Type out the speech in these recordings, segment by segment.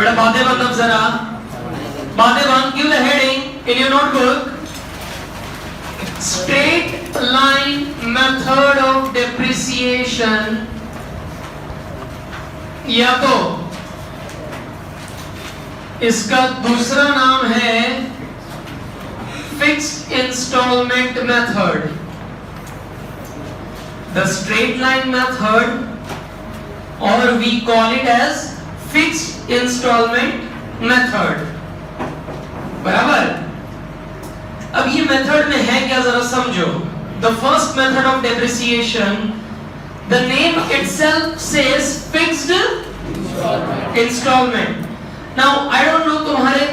बेटा बातें बंद अब जरा, बातें बंद। Give the heading in your notebook, straight line method of depreciation, या तो इसका दूसरा नाम है fixed installment method, the straight line method, और we call it as fixed installment method. बराबर। अब ये मेथड में है क्या जरा समझो। The first method of depreciation, the name itself says fixed installment. Now I don't know तुम्हारे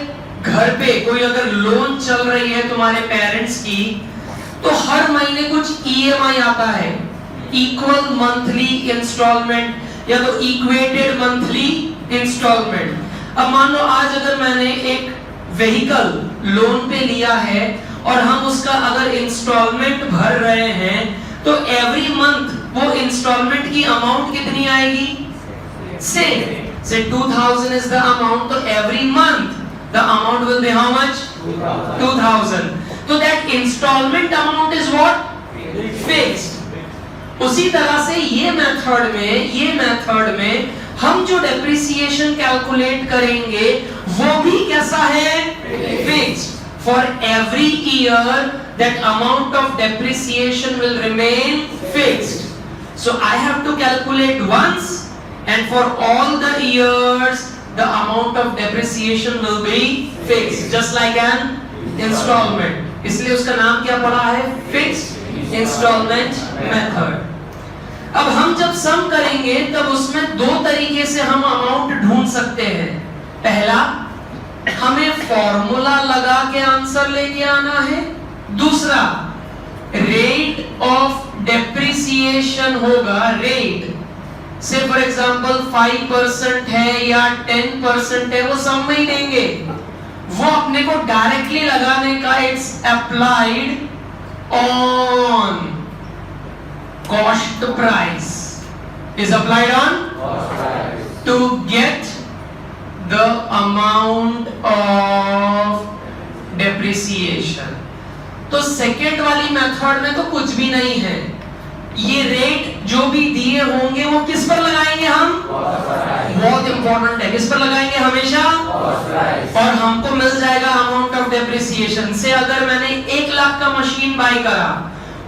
घर पे कोई अगर लोन चल रही है तुम्हारे पेरेंट्स की, तो हर महीने कुछ ईएमआई आता है, इक्वल मंथली इंस्टॉलमेंट या तो इक्वेटेड मंथली इंस्टॉलमेंट। अब मान लो आज अगर मैंने एक व्हीकल लोन पे लिया है और हम उसका अगर इंस्टॉलमेंट भर रहे हैं, तो एवरी मंथ वो इंस्टॉलमेंट की अमाउंट कितनी आएगी? से 2000 is the amount, तो every month the amount will be how much? 2000. So that installment amount is what? Fixed. उसी तरह से ये मेथड में हम जो डेप्रिसिएशन कैलकुलेट करेंगे वो भी कैसा है? Fixed. For every year that amount of depreciation will remain fixed. So I have to calculate once, and for all the years the amount of depreciation will be fixed, just like an installment. इसलिए उसका नाम क्या पड़ा है? Fixed installment method. अब हम जब सम करेंगे तब उसमें दो तरीके से हम अमाउंट ढूंढ सकते हैं। पहला, हमें फॉर्मूला लगा के आंसर लेके आना है। दूसरा, रेट ऑफ डेप्रिसिएशन होगा। रेट से फॉर एग्जांपल 5% है या 10% है, वो सम में ही देंगे। वो अपने को डायरेक्टली लगाने का, it's applied on cost price, is applied on cost price to get the amount of depreciation. तो सेकेंड वाली मेथड में तो कुछ भी नहीं है। ये रेट जो भी दिए होंगे वो किस पर लगाएंगे हम? बहुत इंपॉर्टेंट है, किस पर लगाएंगे हमेशा? और हमको मिल जाएगा अमाउंट ऑफ डेप्रिसिएशन से। अगर मैंने 1 लाख का मशीन बाय करा,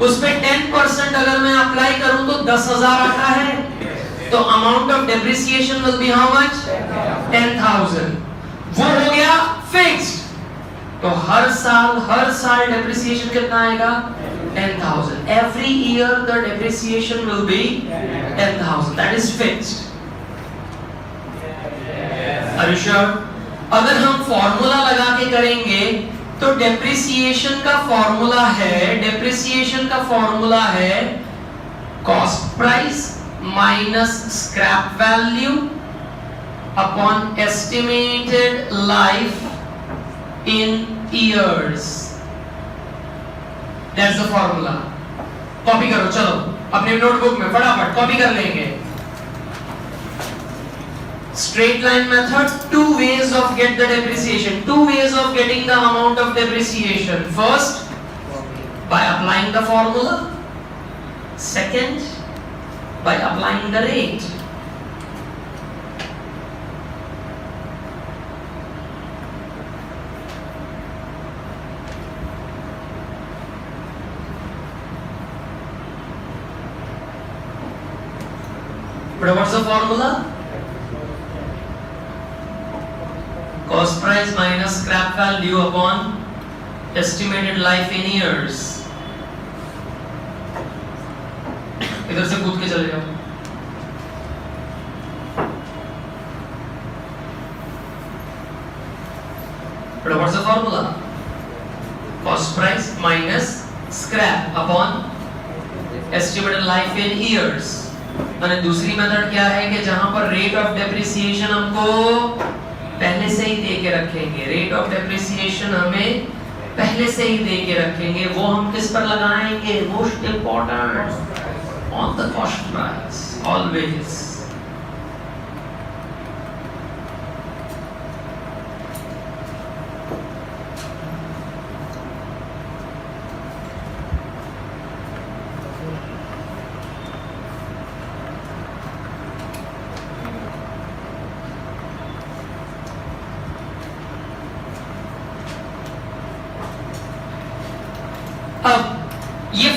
उस पे 10% अगर मैं अप्लाई करूं तो 10,000 आता है, तो amount of depreciation will B how much? 10,000। वो हो गया फिक्स्ड। तो हर साल डेप्रिसिएशन कितना आएगा? 10,000। Every year the depreciation will be 10,000, that is fixed. Are you sure? अगर हम फॉर्मूला लगा के करेंगे तो डेप्रिसिएशन का फॉर्मूला है cost price minus scrap value upon estimated life in years. That's the formula. Copy करो, चलो अपने नोटबुक में फटाफट कॉपी कर लेंगे। Straight line method, two ways of get the depreciation, two ways of getting the amount of depreciation. First, by applying the formula. Second, by applying the rate. But what's the formula? Cost price minus scrap value upon estimated life in years. इधर से कूद के चले जाओ। But what's the formula? Cost price minus scrap upon estimated life in years. मैंने दूसरी method क्या है कि जहां पर रेट ऑफ डेप्रिसिएशन हमको पहले से ही दे के रखेंगे, रेट ऑफ डेप्रिसिएशन हमें पहले से ही दे के रखेंगे, वो हम किस पर लगाएंगे? Most important, on the cost price always.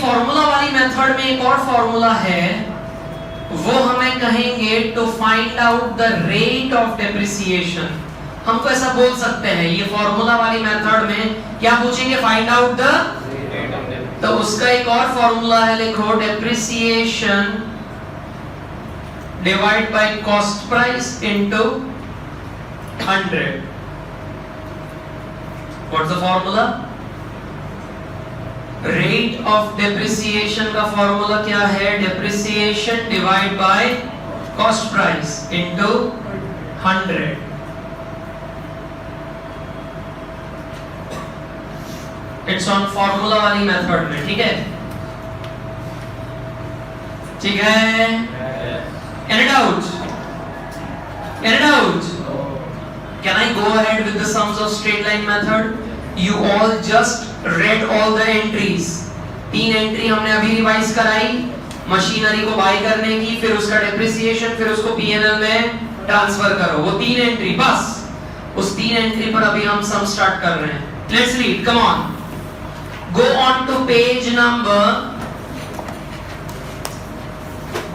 Formula वाली मेथड में एक और फॉर्मूला है, वो हमें कहेंगे to find out the rate of depreciation. हमको ऐसा बोल सकते हैं, ये फॉर्मूला वाली मेथड में क्या पूछेंगे, फाइंड आउट द, तो उसका एक और फॉर्मूला है, लिखो depreciation divide by cost price into 100। What's the formula? Rate of depreciation का फॉर्मूला क्या है? Depreciation divide by cost price into 100। It's on formula वाली मेथड में, ठीक है? ठीक है? Any doubt? Any doubt? Can I go ahead with the sums of straight line method? You all just read all the entries. 3 entry हमने अभी revise कराई, machinery को बाय करने की, फिर उसका डेप्रिसिएशन, फिर उसको P&L में ट्रांसफर करो। वो 3 एंट्री, बस उस 3 एंट्री पर अभी हम सम स्टार्ट कर रहे हैं। Let's read, come on. Go on to page number.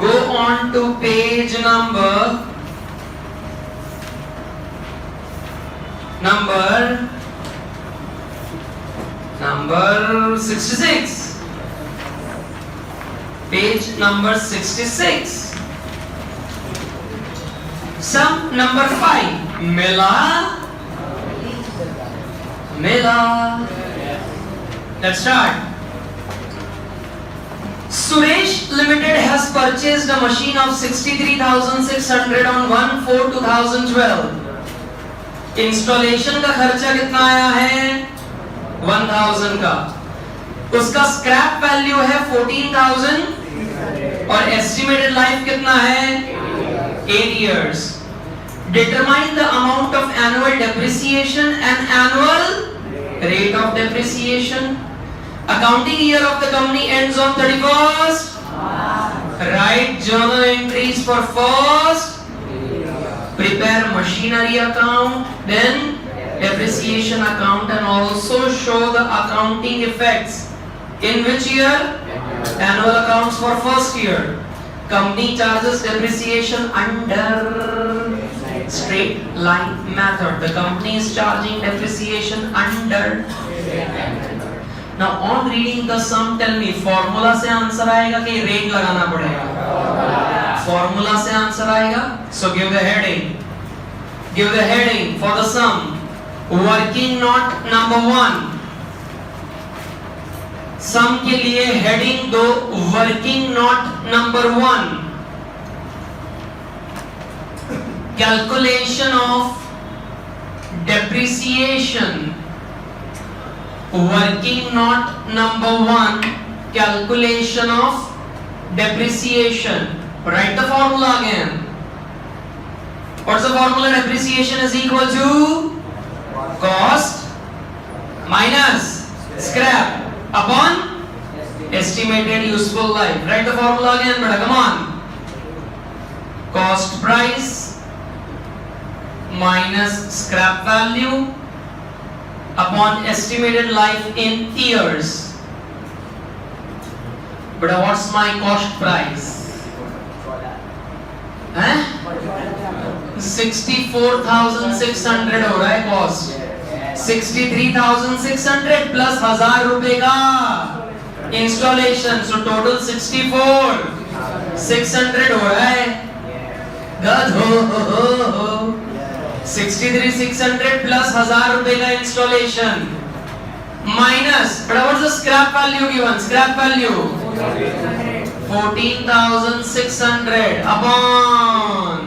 Go on to page number 66. Page number 66. Sum number 5. Mela. Let's start. Suresh Limited has purchased a machine of 63,600 on 1/4/2012. Installation का खर्चा कितना आया है? 1000 का। उसका स्क्रैप वैल्यू है 14,000 और estimated life कितना है? 8 years. Determine the amount of annual depreciation and annual rate of depreciation. Accounting year of the company ends on 31st. Write journal entries for first. Prepare machinery account, then depreciation account, and also show the accounting effects. In which year? Annual accounts for first year. Company charges depreciation under straight line method. The company is charging depreciation under. Now on reading the sum, tell me formula से answer आएगा कि rate लगाना पड़ेगा? Formula से answer आएगा। So give the heading. Give the heading for the sum. Working note number 1. Sum के लिए heading दो, working note number 1. Calculation of depreciation. Working note number 1, calculation of depreciation. Write the formula again. What's the formula? Depreciation is equal to cost minus scrap upon estimated useful life. Write the formula again, beta. Come on. Cost price minus scrap value upon estimated life in years. But what's my cost price? 64,600 हो रहा है cost. 63,600 plus 1000 रुपए का installation, so total 64,600 हो रहा है। गधो 63,600 plus 1000 रुपए का installation minus, but what's the scrap value given? Scrap value 14,600 upon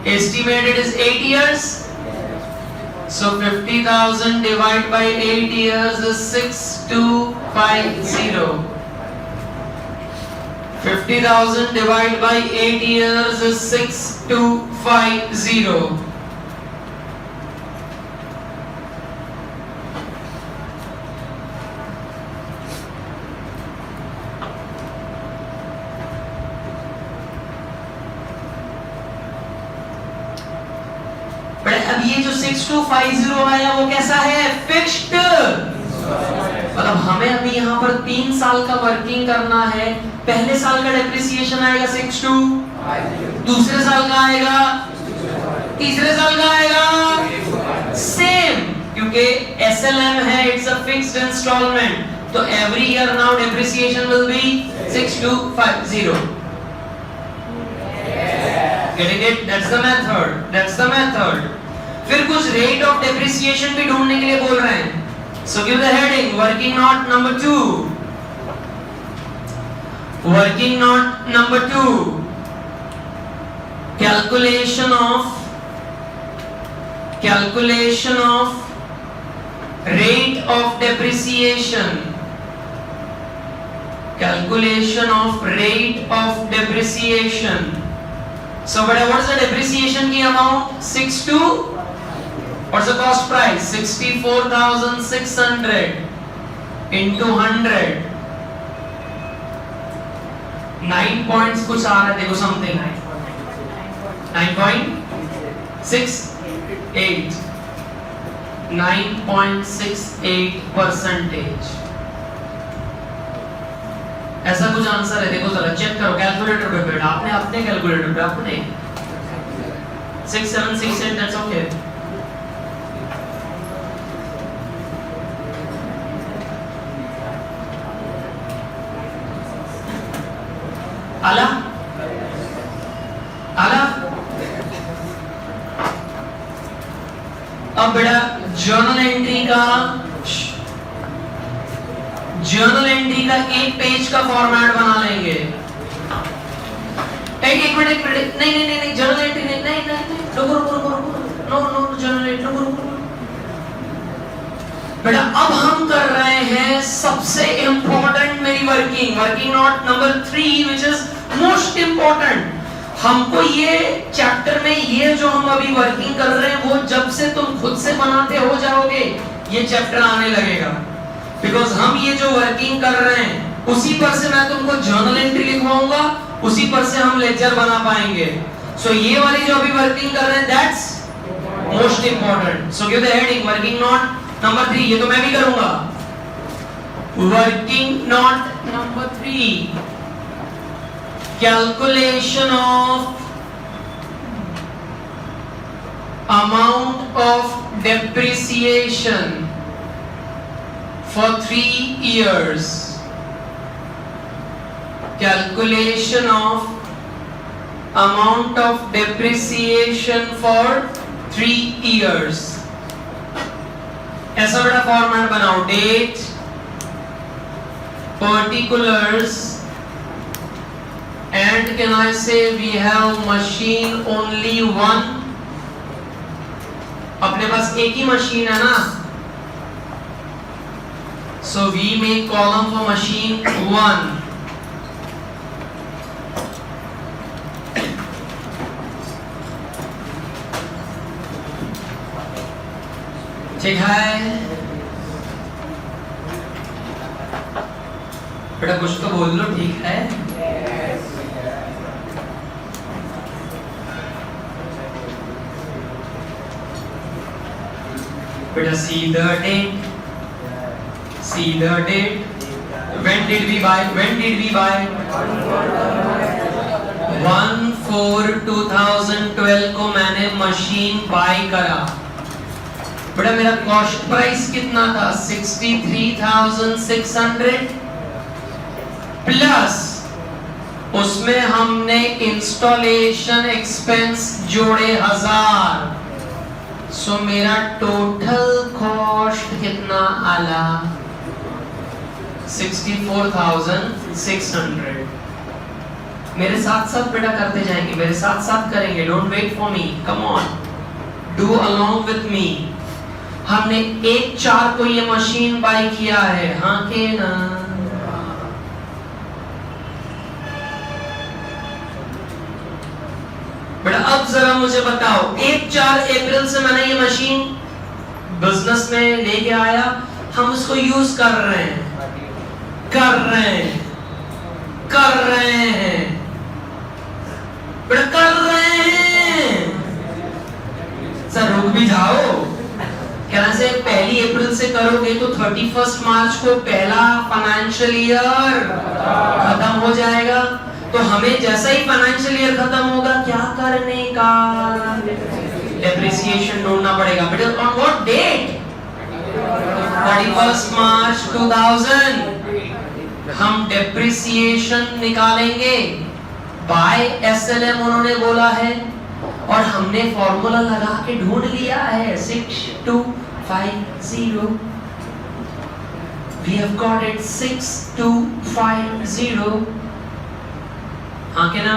estimated is 8 years, so 50,000 divided by 8 years is 6250. 50,000 divided by 8 years is 6250. अब ये जो 6250 आया वो कैसा है? फिक्स्ड मतलब हमें अभी यहाँ पर 3 साल का वर्किंग करना है, पहले साल का डेप्रिसिएशन आएगा 6 to, दूसरे साल का आएगा, तीसरे साल का आएगा सेम, क्योंकि SLM है, इट्स अ फिक्स्ड इंस्टॉलमेंट, तो every year now depreciation will B 6250. Getting it? That's the method. That's the method. फिर कुछ रेट ऑफ डेप्रिसिएशन भी ढूंढने के लिए बोल रहे हैं. So give the heading working note number 2. Working note number 2. Calculation of rate of depreciation. Calculation of rate of depreciation. So what is the depreciation की amount? 62. What's the cost price? 64,600 into 100. 9 points कुछ आ रहा है, देखो something. 9.68. 9.68%. ऐसा कुछ answer है, देखो जरा चेक करो कैलकुलेटर पे बेटा, आपने अपने कैलकुलेटर पे अपने 6768, that's okay. आला आला अब बेटा जर्नल एंट्री का एक पेज का फॉर्मेट बना लेंगे. एक मिनट नहीं जर्नल एंट्री नहीं रुको नो जर्नल एंट्री रुको. बेटा अब हम कर रहे हैं सबसे इंपॉर्टेंट मेरी working note number 3 which is most important. हमको ये चैप्टर में ये जो हम अभी वर्किंग कर रहे हैं वो जब से तुम खुद से बनाते हो जाओगे ये चैप्टर आने लगेगा. बिकॉज हम ये जो वर्किंग कर रहे हैं उसी पर से मैं तुमको जर्नल एंट्री लिखवाऊंगा, उसी पर से हम लेक्चर बना पाएंगे. सो ये वाली जो अभी वर्किंग कर रहे हैं that's most important. So give the heading working note number 3. ये तो मैं भी करूंगा. Working note number 3 calculation of amount of depreciation for 3 years. Calculation of amount of depreciation for 3 years. ऐसा बड़ा फॉर्मेट बनाओ. Date, particulars, and can I say we have machine only one. अपने पास एक ही मशीन है ना, so we make column for machine 1. ठीक है बेटा, कुछ तो बोल लो. ठीक है बेटा. see the date. When did we buy 1/4/2012 को मैंने मशीन बाय करा. बेटा मेरा कॉस्ट प्राइस कितना था? 63,600 प्लस उसमें हमने इंस्टॉलेशन एक्सपेंस जोड़े 1000. सो मेरा टोटल कॉस्ट कितना आला? 64,600. मेरे साथ साथ बेटा करते जाएंगे, मेरे साथ साथ करेंगे. Don't wait for me, come on, do along with me. हमने 1/4 को ये मशीन बाय किया है, हाँ के ना? बेटा अब जरा मुझे बताओ, 1/4 अप्रैल से मैंने ये मशीन बिजनेस में लेके आया, हम उसको यूज कर रहे हैं बेटा कर रहे हैं. सर रुक भी जाओ. कहना से 1 अप्रैल से करोगे तो 31 मार्च को पहला फाइनेंशियल ईयर खत्म हो जाएगा। तो हमें जैसा ही फाइनेंशियल ईयर खत्म होगा क्या करने का, डेप्रिसिएशन ढूंढना पड़ेगा। But on what date? 31 March 2000 हम डेप्रिसिएशन निकालेंगे बाय SLM उन्होंने बोला है, और हमने फॉर्मूला लगा के ढूंढ लिया है 6250। We have got it 6250। हाँ के ना?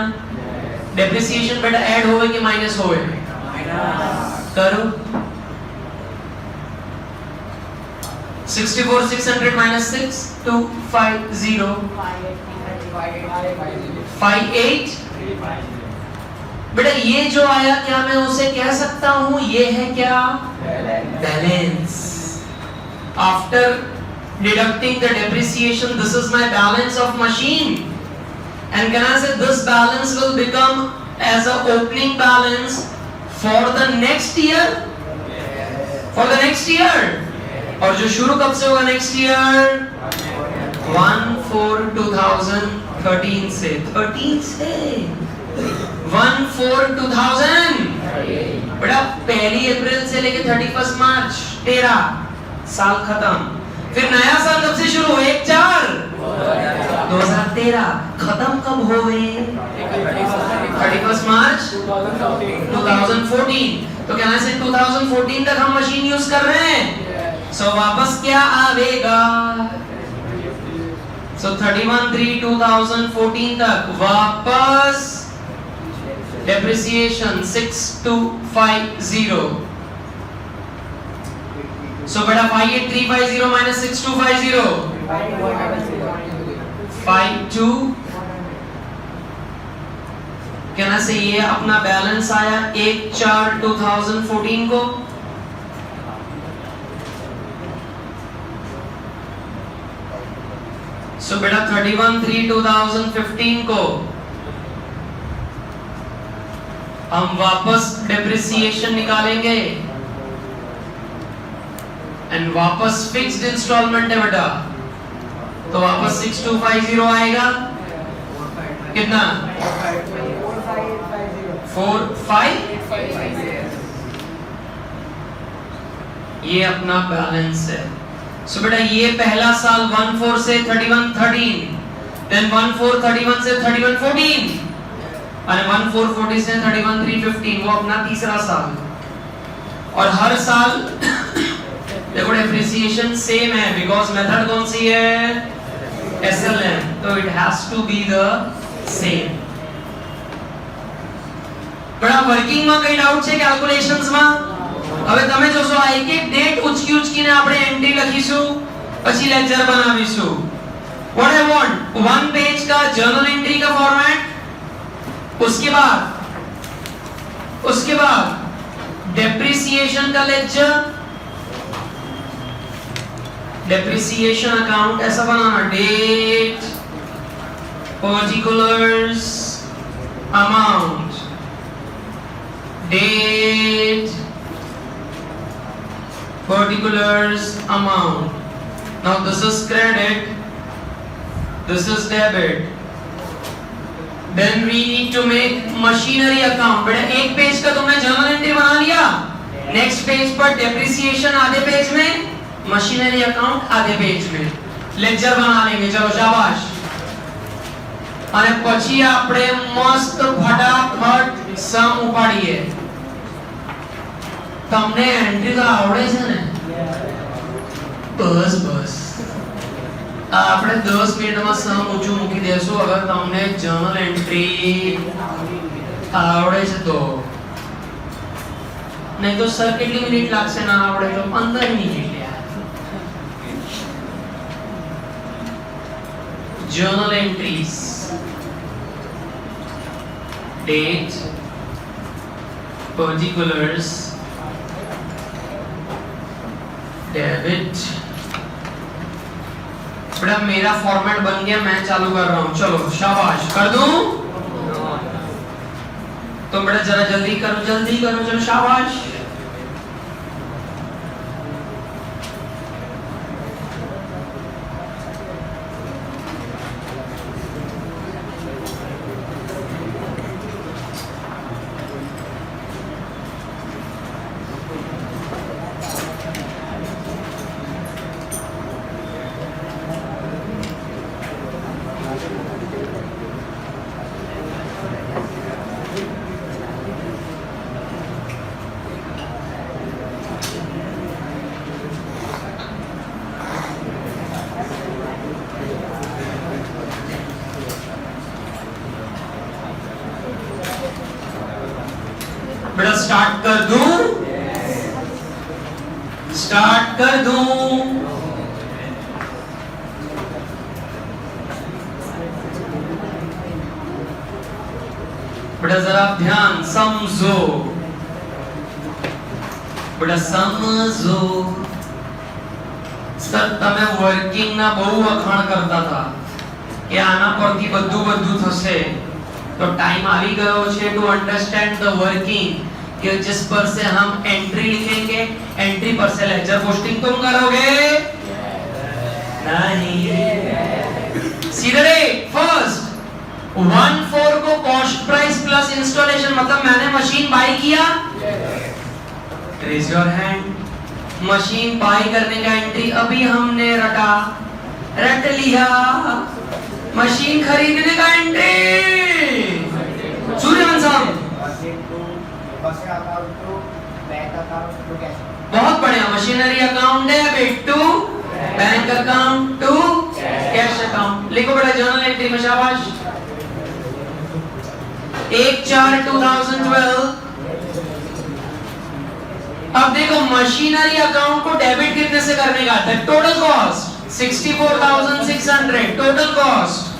डेप्रिसिएशन बेटा ऐड होवे कि माइनस होवे? करो 64,600 minus 6250 58। बेटा ये जो आया क्या मैं उसे कह सकता हूं ये है क्या? Balance. After deducting the depreciation this is my balance of machine, and can I say this balance will become as a opening balance for the next year? For the next year। और जो शुरू कब से होगा next year? 1/4/2013 से। 13 से 1/4/2000। बेटा 1 अप्रैल से लेके 31 मार्च 13 साल खत्म। फिर नया साल कब से शुरू? 1/4/2013 खत्म कब होवे? 31 मार्च 2014। तो कहना से 2014 तक हम मशीन यूज कर रहे हैं। सो वापस क्या आवेगा? सो 31/3/2014 तक वापस डेप्रिसिएशन 6250। सो बेटा 58350 minus 6250 52। कहना से ये अपना बैलेंस आया 1/4/2014 को। सो बेटा 31/3/2015 को हम वापस डेप्रिसिएशन निकालेंगे, एंड वापस फिक्स्ड इंस्टॉलमेंट है बेटा, तो वापस 6250 आएगा। कितना? 4550। ये अपना बैलेंस है। सो बेटा ये पहला साल 1/4 से 31/13, देन 1/4/31 से 31/14, और 1/4/40 से 31/3/15 वो अपना तीसरा साल। और हर साल देखो डेप्रिसिएशन सेम है बिकॉज मेथड कौन सी है? SLM, तो it has to be the same. बड़ा वर्किंग में कई डाउट છે કેલ્ક્યુલેશન્સ માં? હવે તમે જોશો આ એક એક ડેટ ઉચકીને આપણે એન્ટ્રી લખીશું, પછી લેક્ચર બનાવીશું। व्हाट आई वांट 1 पेज का जर्नल एंट्री का फॉर्मेट, उसके बाद डेप्रिसिएशन का लेक्चर, डेप्रिसिएशन अकाउंट ऐसा बनाना, date, particulars, amount, date, particulars, amount. Now this is credit, this is debit. Then we need to make machinery account. बेटा एक page का तुमने जर्नल एंट्री बना लिया, नेक्स्ट पेज पर डेप्रिसिएशन आधे पेज में, मशीनरी अकाउंट आधे पेज में लेक्चर बना लेंगे। चलो शाबाश। અને પછી આપણે મસ્ત ફટાફટ સમ ઉપાડીએ। તમને એન્ટ્રી તો આવડે છે ને? બસ આપણે 10 મિનિટમાં સમ ઊંચું મૂકી દેશું અગર તમને જર્નલ એન્ટ્રી આવડે છે તો। નહીં તો સર કેટલી મિનિટ લાગશે ના આવડે તો? 15 મિનિટ યાર। Journal entries, date, particulars, debit. बेटा मेरा फॉर्मेट बन गया, मैं चालू कर रहा हूं। चलो शाबाश, कर दूं? तो बेटा जरा जल्दी करो, चलो शाबाश। कर दूं? स्टार्ट कर दूं? बेटा जरा ध्यान समझो, बेटा समझो। सर तमे वर्किंग ना बहु वखाण करता था कि आना परથી બધું થશે, तो टाइम आ भी गयो छे टू अंडरस्टैंड द वर्किंग कि जिस पर से हम एंट्री लिखेंगे, एंट्री पर से लेक्चर पोस्टिंग तुम करोगे नहीं। सीधे फर्स्ट 1/4 को कॉस्ट प्राइस प्लस इंस्टॉलेशन, मतलब मैंने मशीन बाय किया, raise your hand. Machine buy करने का एंट्री अभी हमने रट लिया। मशीन खरीदने का एंट्री सूर्यवंशम, बहुत बढ़िया। Machinery account debit to bank account to cash account. लिखो बेटा जर्नल एंट्री में, शाबाश। 1/4/2012। अब देखो मशीनरी अकाउंट को डेबिट कितने से करने का? Total cost 64,600 total cost.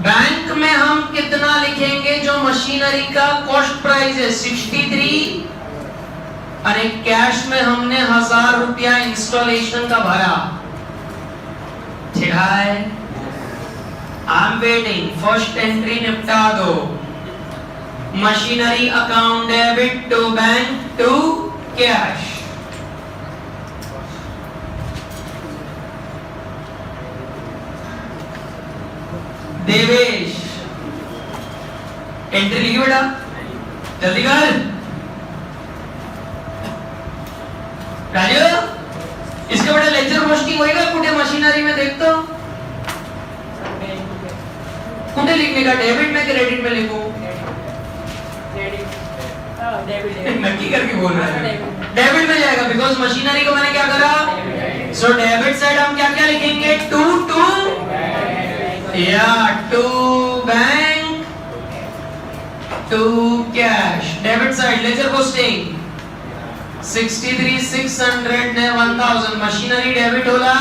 Bank में हम कितना लिखेंगे? जो मशीनरी का कॉस्ट प्राइस है 63, और कैश में हमने 1000 रुपया इंस्टॉलेशन का भरा। ठीक है, I am waiting. First entry निपटा दो। Machinery account debit to bank to cash. Devesh entry लिखी बेटा, जल्दी कर। राजू इसके बेटा लेक्चर पोस्टिंग होएगा कुटे मशीनरी में? देख तो कुटे लिखने का, डेबिट में क्रेडिट में लिखूं? नक्की करके बोल रहा है डेबिट में जाएगा, बिकॉज मशीनरी को मैंने क्या करा? सो डेबिट साइड हम क्या क्या लिखेंगे? To bank to cash. Debit side ledger posting 63,600 ने 1000 मशीनरी डेबिट होला,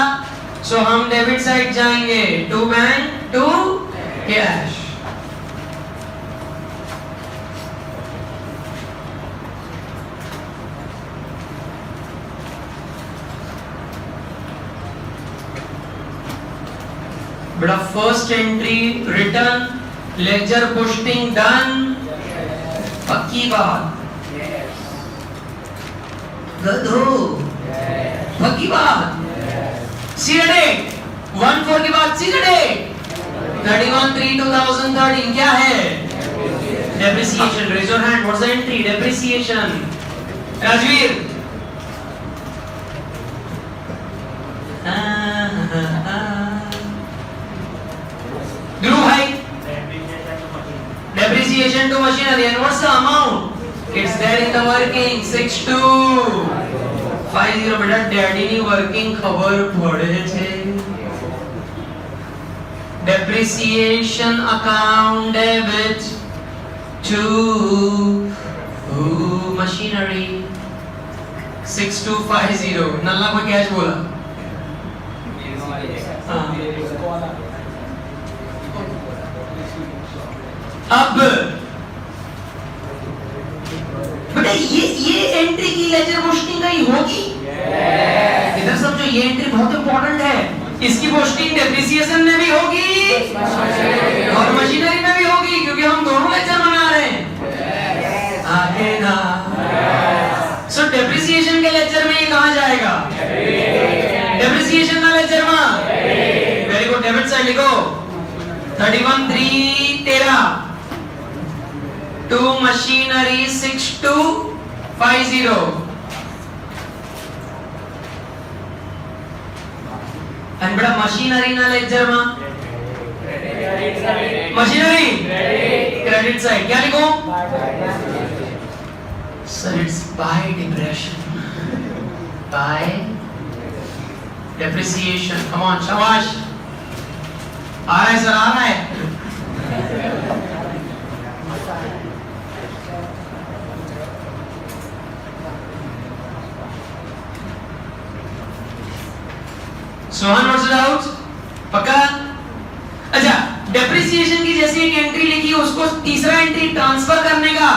सो हम डेबिट साइड जाएंगे टू बैंक टू कैश। बड़ा first entry return, ledger posting done. पक्की बात, गधो पक्की बात। सीडे 1/4 के बाद सीडे 31/3/2013 क्या है? Depreciation. Raise your hand, what's the entry? Depreciation. Rajveer Dhruv भाई, depreciation to machinery, and what's the amount? It's there in the working 6250। बेटा डैडी ની વર્કિંગ ખબર પડે છે। depreciation account debit to machinery 6250। नल्ला कोई कैश बोला? अब बेटा ये एंट्री की लेजर पोस्टिंग का ही होगी। इधर समझो, ये एंट्री बहुत इंपॉर्टेंट है। इसकी पोस्टिंग डेप्रिसिएशन में भी होगी और मशीनरी में भी होगी, क्योंकि हम दोनों लेक्चर बना रहे हैं। आगे ना, सो डेप्रिसिएशन के लेक्चर में ये कहां जाएगा? डेप्रिसिएशन का लेक्चर में। वेरी गुड, डेबिट साइड लिखो 31/3/13 टू मशीनरी 6250। एंड बड़ा मशीनरी ना लेक्चर में मशीनरी क्रेडिट साइड क्या लिखो? Sir it's by depression, by depreciation. Come on, शाबाश। आ रहा है सर, आ रहा है। Sohan what's doubt? पक्का? अच्छा, डेप्रिसिएशन की जैसी एक एंट्री लिखी उसको तीसरा एंट्री ट्रांसफर करने का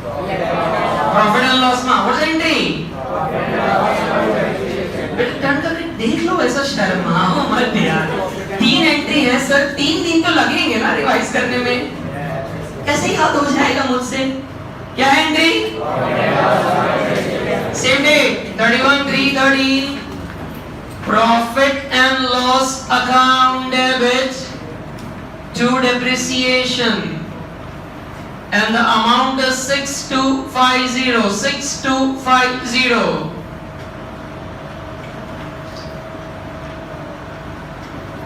प्रॉफिट एंड लॉस में व्हाट्स एंट्री? टर्न करके देख लो, ऐसा शर्माओ मत यार। 3 एंट्री है सर, 3 दिन तो लगेंगे ना रिवाइज करने में, कैसे याद हो जाएगा मुझसे? क्या है entry? Same date 31/3/13 profit and loss account debit to depreciation and the amount is 6250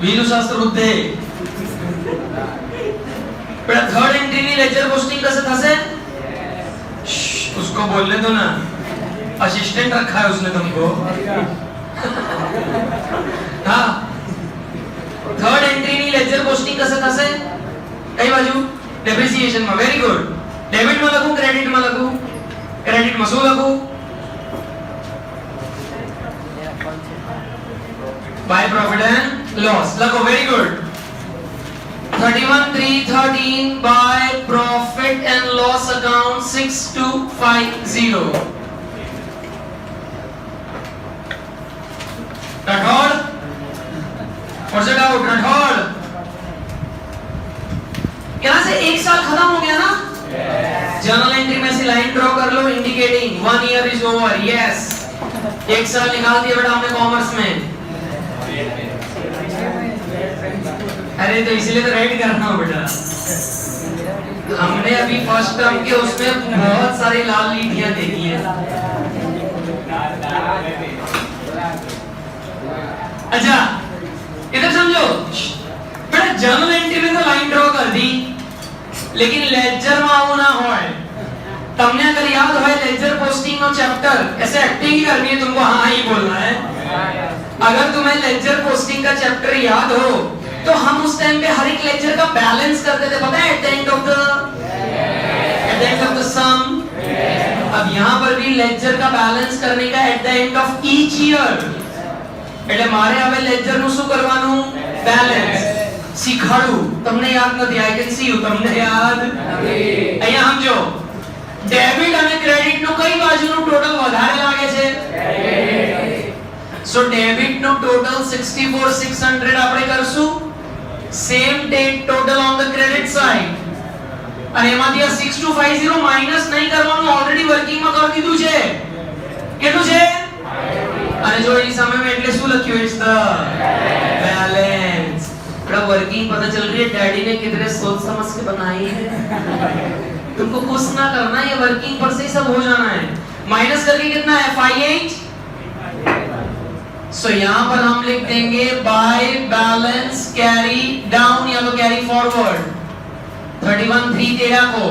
वीलू शास्त्र बुद्धे पर थर्ड एंट्री ની લેજર પોસ્ટિંગ કસે થશે? उसको बोलने दो ना, असिस्टेंट रखा है उसने तुमको। हाँ, थर्ड एंट्री ની લેજર પોસ્ટિંગ કસે થશે? કઈ બાજુ? ડેપ્રિસિએશન માં। Very good. ડેબિટ માં લખું, ક્રેડિટ માં લખું? ક્રેડિટ માં શું લખું? बाय प्रॉफिट एंड लॉस लखो। Very good. 31/3/13 by profit and loss account 6250 Rathod what's it out? Rathod यहां से 1 साल खत्म हो गया ना? जर्नल एंट्री में से लाइन ड्रॉ कर लो indicating 1 year is over. Yes, 1 साल निकाल दिया बेटा हमने कॉमर्स में। अरे तो इसलिए तो राइट करना हो बेटा, हमने अभी फर्स्ट टर्म के उसमें बहुत सारी लाल लीटियां देखी है। अच्छा इधर समझो बेटा, जर्नल एंट्री में तो लाइन ड्रॉ कर दी, लेकिन लेजर में आવું ना होय। તમને अगर याद हो लेजर पोस्टिंग નો चैप्टर, ऐसे एक्टिंग ही करनी है तुमको, हाँ ही बोलना है। अगर तुम्हें लेजर पोस्टिंग का चैप्टर याद हो तो हम उस टाइम पे हर एक लेजर का बैलेंस करते थे, पता है? At the end of the sum. अब यहाँ पर भी लेजर का बैलेंस करने का at the end of each year, એટલે મારે હવે લેજર નું શું કરવાનું? બેલેન્સ શીખવાડું। તમને યાદ નથી? આઈ કેન સી યુ, તમને યાદ નથી। અહીંયા સમજો, ડેબિટ અને ક્રેડિટ નું કઈ બાજુનું ટોટલ વધારે લાગે છે? સો ડેબિટ નું ટોટલ 64600 આપણે કરશું। Same date total on the credit side, અને એમાંથી આ 6250 માઈનસ નહીં કરવાનું, ઓલરેડી વર્કિંગ માં કરી દીધું છે। કેટલું છે? અને જો એ समय में એટલે શું લખ્યું? It's the balance. बड़ा वर्किंग पता चल रही है डैडी ने कितने सोच समझ के बनाई है। तुमको कुछ ना करना, ये वर्किंग पर से ही सब हो जाना है। माइनस करके कितना है? 58। सो यहाँ पर हम लिख देंगे बाय बैलेंस कैरी डाउन या तो कैरी फॉरवर्ड 31/3/13 को,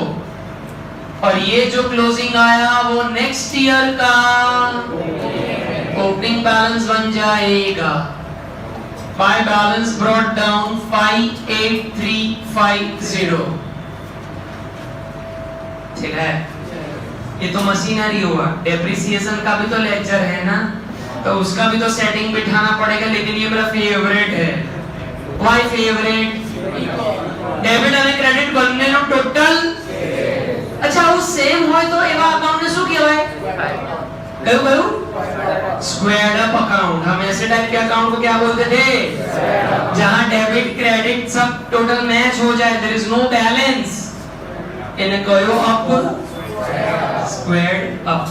और ये जो क्लोजिंग आया वो नेक्स्ट ईयर का ओपनिंग बैलेंस बन जाएगा। By balance brought down 58350। ठीक है, ये तो मशीनरी हुआ। डेप्रिसिएशन का भी तो लेक्चर है ना, तो उसका भी तो सेटिंग बिठाना पड़ेगा, लेकिन ये मेरा फेवरेट है। Why favourite? डेबिट અને ક્રેડિટ બંનેનો ટોટલ अच्छा वो सेम હોય તો એવા અકાઉન્ટ ને શું કહેવાય? કયું કયું? Squared up account. हम ऐसे टाइप के अकाउंट को क्या बोलते थे? जहां डेबिट क्रेडिट सब टोटल मैच हो जाए, देयर इज नो बैलेंस, એને કયો અપ? Squared up.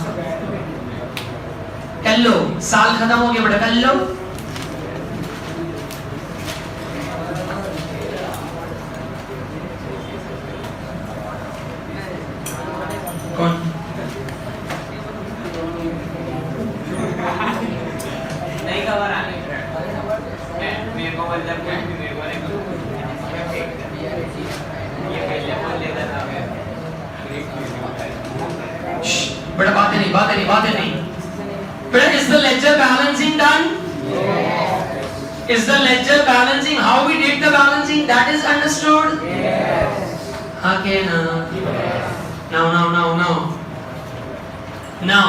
कर लो, साल खत्म हो गया बेटा, कर लो। कौन? नहीं खबर आने मेरे को मतलब मेरे को ये पहले बोल देता था मैं। बेटा बातें नहीं, बातें नहीं, बातें नहीं। बेटा is the ledger balancing done? Is the ledger balancing, how we did the balancing, that is understood? Okay, now. Now,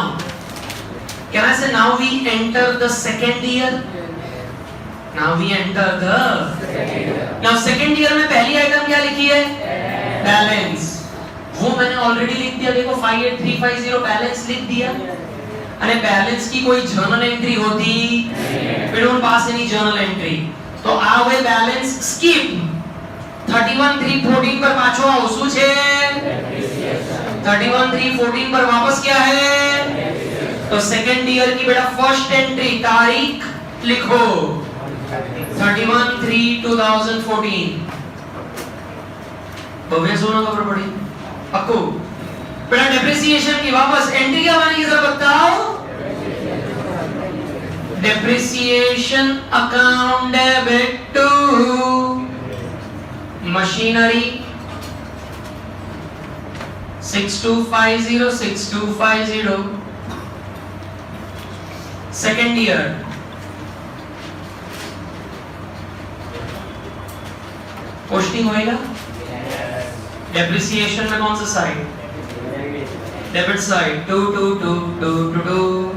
can I say now we enter the second year? 31/3/13 by profit and loss account 6250 6250 year now we enter the now second year में पहली item क्या लिखी है? Balance. वो मैंने already लिख दिया, देखो 58350 बैलेंस लिख दिया। अरे बैलेंस की कोई जर्नल एंट्री होती? We don't pass any journal entry. तो आ गए बैलेंस स्किप 31,314 पर पाछो आओ। શું છે? 31,314 पर वापस क्या है? तो सेकंड ईयर की बेटा फर्स्ट एंट्री तारीख लिखो 31/3/2014। भव्य सोना खबर पड़ी पक्को बेटा। डेप्रिसिएशन की वापस एंट्री क्या बनेगी जरा बताओ? Depreciation account debit to machinery 6250 second year. Posting होएगा डेप्रिसिएशन में कौन सा side? Debit side 22222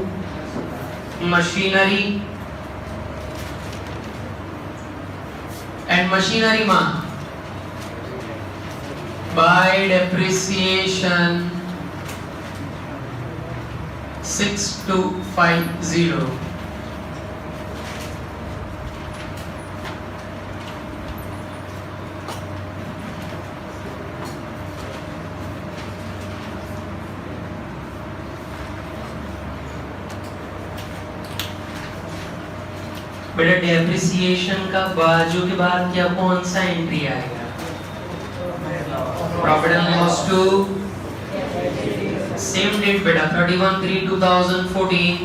machinery and machinery में बाय डेप्रिसिएशन 6250। बेटा डेप्रिसिएशन का बाजू के बाद क्या कौन सा एंट्री आएगा? Profit and loss to same date बेटा 31/3/2014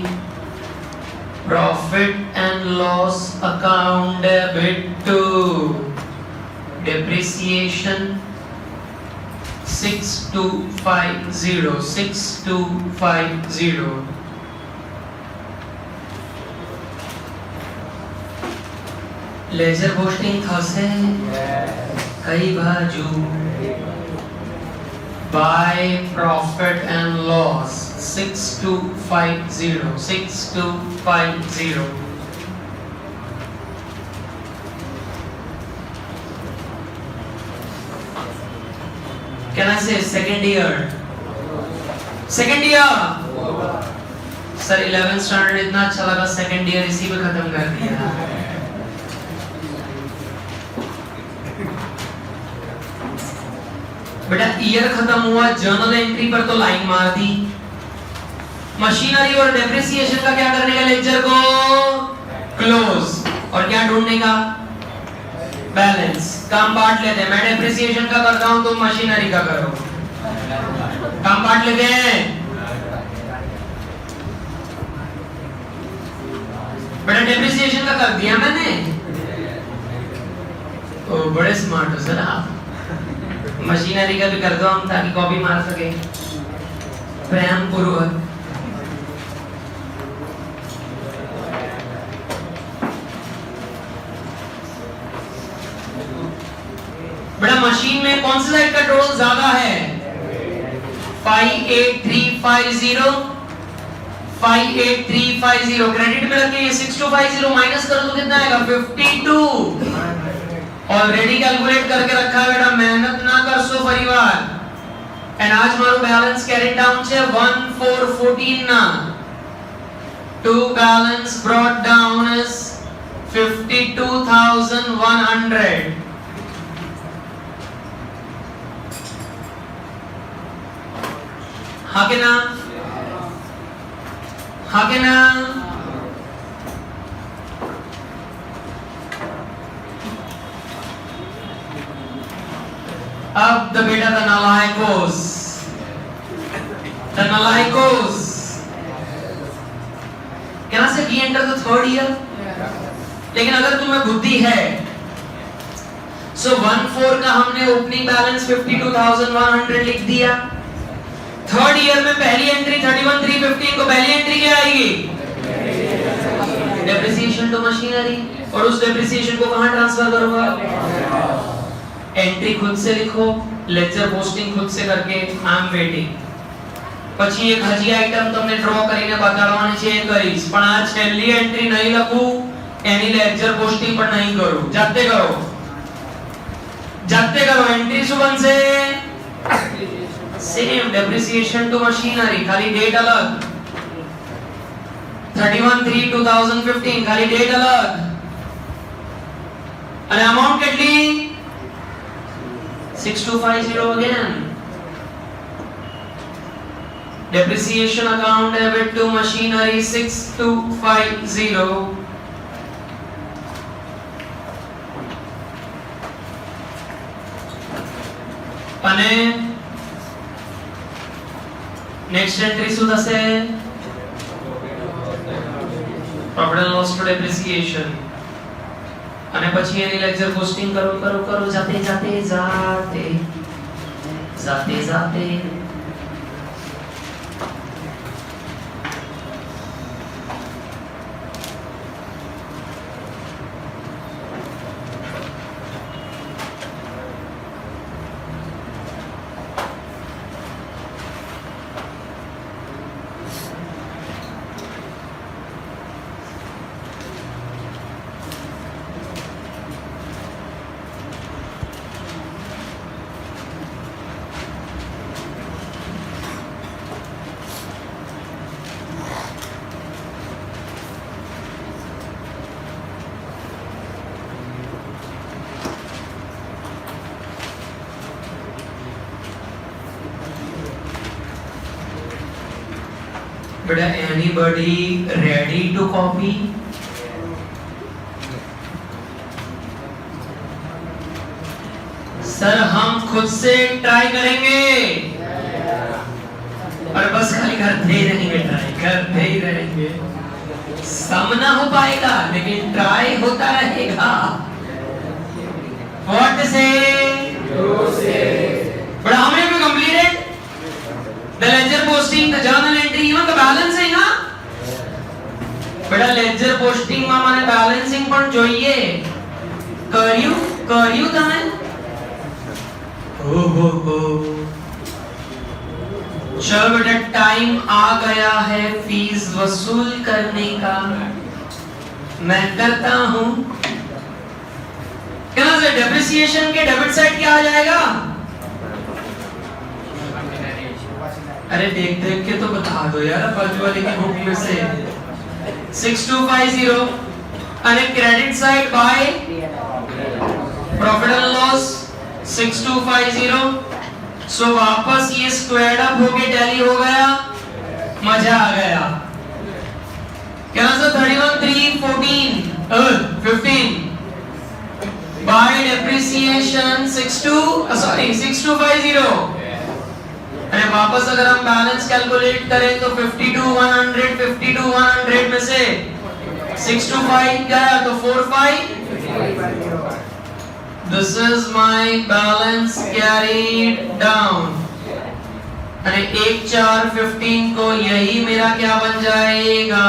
profit and loss account debit to depreciation 6250। Ledger posting थશે कई बाजू by profit and loss 6250। Can I say second year? Second year sir 11th standard इतना अच्छा लगा, सेकंड ईयर इसी में खत्म कर दिया। बेटा ईयर खत्म हुआ, जर्नल एंट्री पर तो लाइन मार दी। मशीनरी और डेप्रिसिएशन का क्या करने का? लेक्चर को क्लोज। और क्या ढूंढने का? बैलेंस। काम बांट लेते हैं, मैं डेप्रिसिएशन का करता हूं, तुम मशीनरी का करो। काम बांट लेते हैं। बेटा डेप्रिसिएशन का कर दिया मैंने। ओ बड़े स्मार्ट हो सर आप। मशीनरी का भी कर दो हम, ताकि कॉपी मार सके प्रेम पूर्वक। बड़ा मशीन में कौन सी साइड का टोटल ज्यादा है? 58350 58350 क्रेडिट में रखिए। 6250 माइनस करो तो कितना आएगा? 52। ऑलरेडी कैलकुलेट करके रखा है बेटा, मेहनत ना कर सो परिवार। एंड आज मारो बैलेंस कैरी डाउन छे 1414 ना। To balance brought down is 52,100। हाँ के ना? हाँ के ना? अब द बेटा द नालायकोस can say we enter the third year. लेकिन अगर तुम्हें बुद्धि है सो 14 का हमने ओपनिंग बैलेंस 52,100 लिख दिया। थर्ड ईयर में पहली एंट्री 31/3/15 को पहली एंट्री क्या आएगी? Depreciation to machinery. और उस डेप्रिसिएशन को कहां ट्रांसफर करूंगा? एंट्री खुद से लिखो, लेक्चर पोस्टिंग खुद से करके आई एम वेटिंग। પછી એક હજી આઈટમ તમને ડ્રો કરીને બતાડવાની છે એ કરીશ, પણ આ છેલ્લી એન્ટ્રી નહીં લખું एनी लेक्चर पोस्टिंग पर नहीं करो, जाते करो एंट्री सुबह से सेम डेप्रिसिएशन टू मशीनरी, खाली डेट अलग 31/3/2015 खाली डेट अलग અને अमाउंट કેટલી 6250 again. Depreciation account debit to machinery 6250. અને next entry શું થશે? Profit and loss to depreciation. અને પછી એની લેક્ચર પોસ્ટિંગ કરો જાતે बेटा anybody ready to copy? Sir हम खुद से ट्राई करेंगे और बस खाली करते ही रहेंगे, सम ना हो पाएगा लेकिन ट्राई होता रहेगा। What to say? But how many of you completed the ledger posting, the journal entry, even the balancing? हाँ बेटा ledger posting માં મને balancing પણ જોઈએ, કર્યું તમે? हो चलो बेटा टाइम आ गया है फीस वसूल करने का, मैं करता हूँ। क्या सर डेप्रिसिएशन के डेबिट साइड क्या आ जाएगा? अरे देख के तो बता दो यार, बाजू वाले की बुक में से 6250 અને credit side by profit and loss 6250। सो वापस ये स्क्वायर्ड अप होके टैली हो गया, मजा आ गया। क्या सर 31/3/15 बाय डेप्रिसिएशन 6250। अरे वापस अगर हम बैलेंस कैलकुलेट करें तो 52/100 में से 625 गया तो 45। This is my balance carried down। अरे 1/4/15 को यही मेरा क्या बन जाएगा?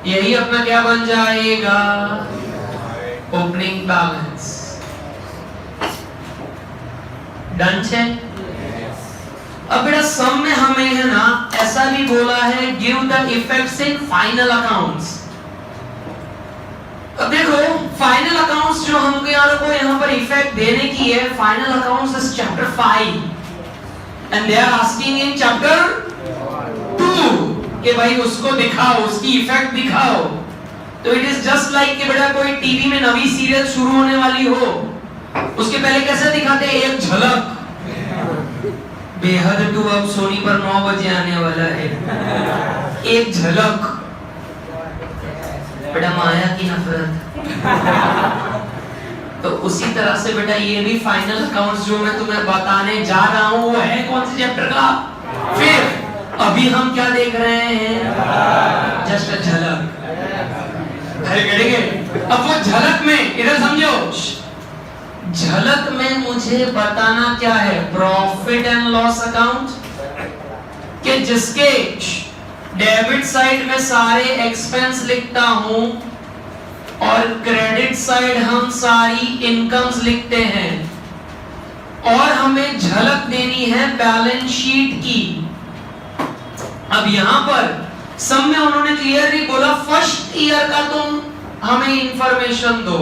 यही अपना क्या बन जाएगा? Opening balance. डन है? अब बेटा सम में हमें है ना ऐसा भी बोला है give the effects in final accounts. अब देखो फाइनल अकाउंट्स जो हमको यहाँ पर इफेक्ट देने की है, final accounts is chapter 5 and they are asking in chapter 2 कि भाई उसको दिखाओ, उसकी इफेक्ट दिखाओ। तो इट इज जस्ट लाइक कि बेटा कोई टीवी में नवी सीरियल शुरू होने वाली हो, उसके पहले कैसे दिखाते हैं? एक झलक। बेहद 2 अब सोनी पर 9 बजे आने वाला है, एक झलक। बेटा माया की नफरत। तो उसी तरह से बेटा ये भी फाइनल अकाउंट्स जो मैं तुम्हें बताने जा रहा हूँ वो है कौन से चैप्टर का? फिर अभी हम क्या देख रहे हैं? जस्ट अ झलक। अब वो झलक में इधर समझो, झलक में मुझे बताना क्या है? प्रॉफिट एंड लॉस अकाउंट के जिसके डेबिट साइड में सारे एक्सपेंस लिखता हूं और क्रेडिट साइड हम सारी इनकम्स लिखते हैं, और हमें झलक देनी है बैलेंस शीट की। अब यहां पर सब में उन्होंने क्लियरली बोला फर्स्ट ईयर का तुम हमें इंफॉर्मेशन दो।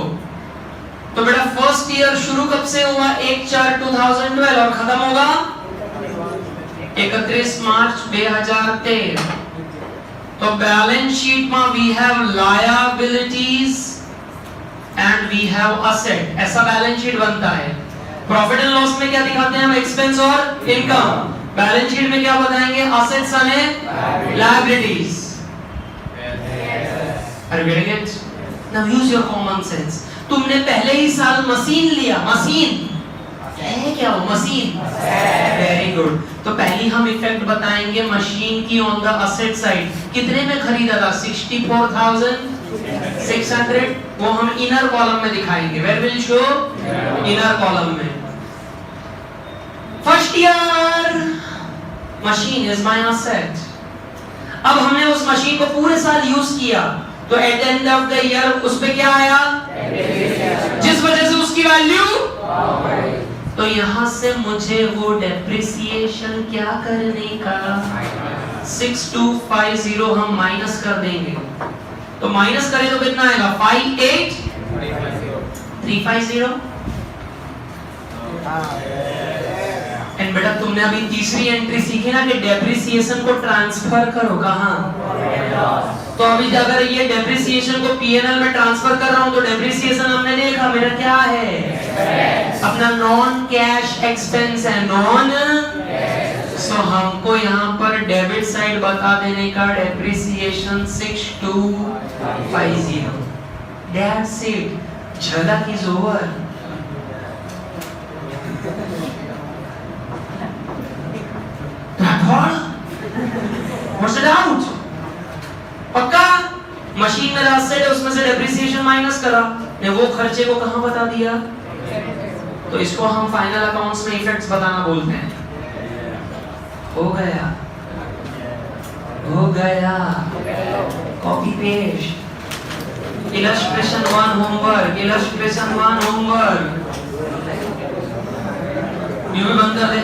तो बेटा फर्स्ट ईयर शुरू कब से हुआ? 1/4/2012 और खत्म होगा 31 मार्च 2013। तो बैलेंस शीट में we have liabilities and we have asset, ऐसा बैलेंस शीट बनता है। प्रॉफिट एंड लॉस में क्या दिखाते हैं हम? एक्सपेंस और इनकम। बैलेंस शीट में क्या बताएंगे? Assets and liabilities. Are you getting it? Now use your common sense. तुमने पहले ही साल मशीन लिया, मशीन है क्या वो? Machine, very good. तो पहली हम इफेक्ट बताएंगे मशीन की ऑन द असेट साइड। कितने में खरीदा था? 64,600। वो हम इनर कॉलम में दिखाएंगे। Where will show? Inner column में। First year machine is my asset. अब हमने उस मशीन को पूरे साल यूज किया, तो eight the end of the year उस पे क्या आया? जिस वजह से उसकी वैल्यू, तो यहां से मुझे वो डेप्रिसिएशन क्या करने का? 6250 हम माइनस कर देंगे। तो माइनस करें तो कितना आएगा? 58,350। एंड बेटा तुमने अभी तीसरी एंट्री सीखी ना कि डेप्रिसिएशन को ट्रांसफर करो कहां? तो अभी अगर ये डेप्रिसिएशन को पीएनएल में ट्रांसफर कर रहा हूं तो डेप्रिसिएशन हमने देखा मेरा क्या है? अपना नॉन कैश एक्सपेंस है, नॉन। सो हमको यहाँ पर डेबिट साइड बता देने का डेप्रिसिएशन 6250। दैट्स इट, झलक is over. What's the doubt? पक्का? मशीन में एसेट है, उसमें से डेप्रिसिएशन माइनस करा, ने वो खर्चे को कहां बता दिया? तो इसको हम फाइनल अकाउंट्स में इफेक्ट्स बताना बोलते हैं। हो गया, हो गया। Copy paste. Illustration 1 homework, illustration 1 homework. ये भी बंद कर दे।